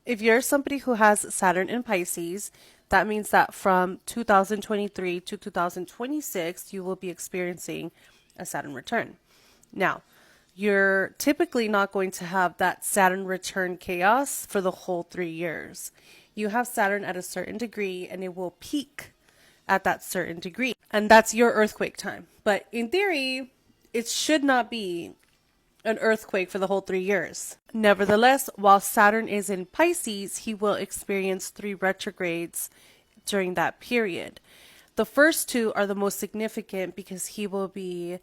If you're somebody who has Saturn in Pisces, that means that from 2023 to 2026, you will be experiencing a Saturn return. Now, you're typically not going to have that Saturn return chaos for the whole 3 years. You have Saturn at a certain degree and it will peak at that certain degree. And that's your earthquake time. But in theory, it should not be an earthquake for the whole 3 years. Nevertheless, while Saturn is in Pisces, he will experience 3 retrogrades during that period. The first 2 are the most significant because he will be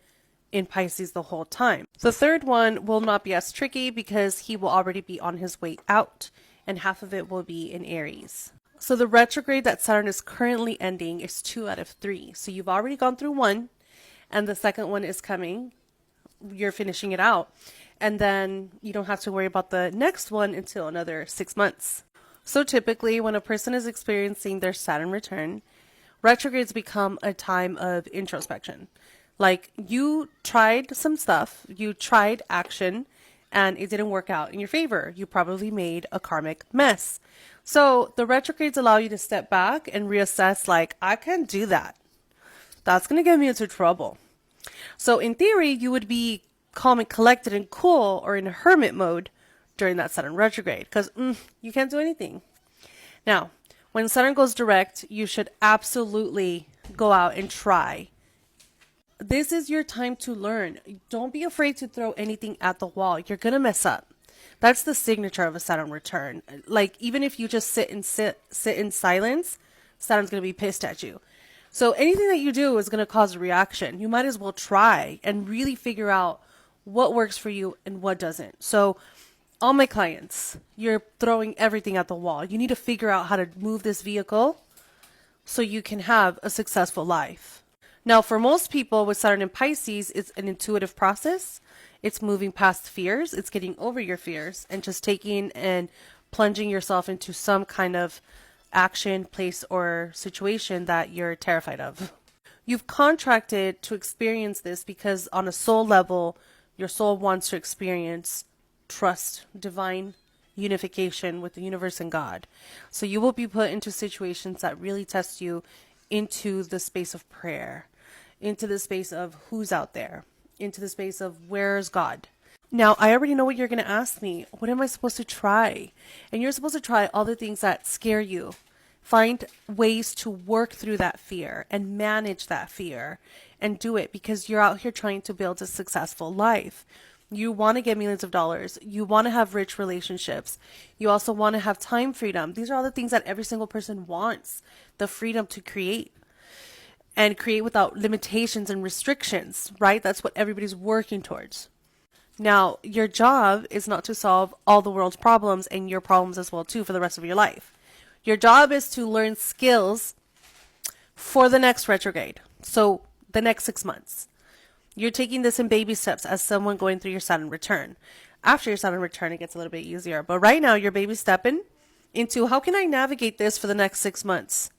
in Pisces the whole time. The third one will not be as tricky because he will already be on his way out, and half of it will be in Aries. So the retrograde that Saturn is currently ending is 2 out of 3. So you've already gone through one, and the second one is coming. You're finishing it out. And then you don't have to worry about the next one until another 6 months. So typically when a person is experiencing their Saturn return, retrogrades become a time of introspection. Like you tried some stuff, you tried action, and it didn't work out in your favor. You probably made a karmic mess. So the retrogrades allow you to step back and reassess, like, I can't do that. That's going to get me into trouble. So in theory, you would be calm and collected and cool or in hermit mode during that Saturn retrograde because you can't do anything. Now, when Saturn goes direct, you should absolutely go out and try. This is your time to learn. Don't be afraid to throw anything at the wall. You're going to mess up. That's the signature of a Saturn return. Like, even if you just sit in silence, Saturn's going to be pissed at you. So anything that you do is going to cause a reaction. You might as well try and really figure out what works for you and what doesn't. So all my clients, you're throwing everything at the wall. You need to figure out how to move this vehicle so you can have a successful life. Now, for most people with Saturn in Pisces, it's an intuitive process. It's moving past fears. It's getting over your fears and just taking and plunging yourself into some kind of action, place, or situation that you're terrified of. You've contracted to experience this because on a soul level, your soul wants to experience trust, divine unification with the universe and God. So you will be put into situations that really test you into the space of prayer, into the space of who's out there, into the space of where's God. Now, I already know what you're going to ask me. What am I supposed to try? And you're supposed to try all the things that scare you. Find ways to work through that fear and manage that fear and do it because you're out here trying to build a successful life. You want to get millions of dollars. You want to have rich relationships. You also want to have time freedom. These are all the things that every single person wants. The freedom to create and create without limitations and restrictions, right? That's what everybody's working towards. Now, your job is not to solve all the world's problems and your problems as well too for the rest of your life. Your job is to learn skills for the next retrograde. So the next 6 months. You're taking this in baby steps as someone going through your Saturn return. After your Saturn return, it gets a little bit easier. But right now, you're baby stepping into how can I navigate this for the next 6 months?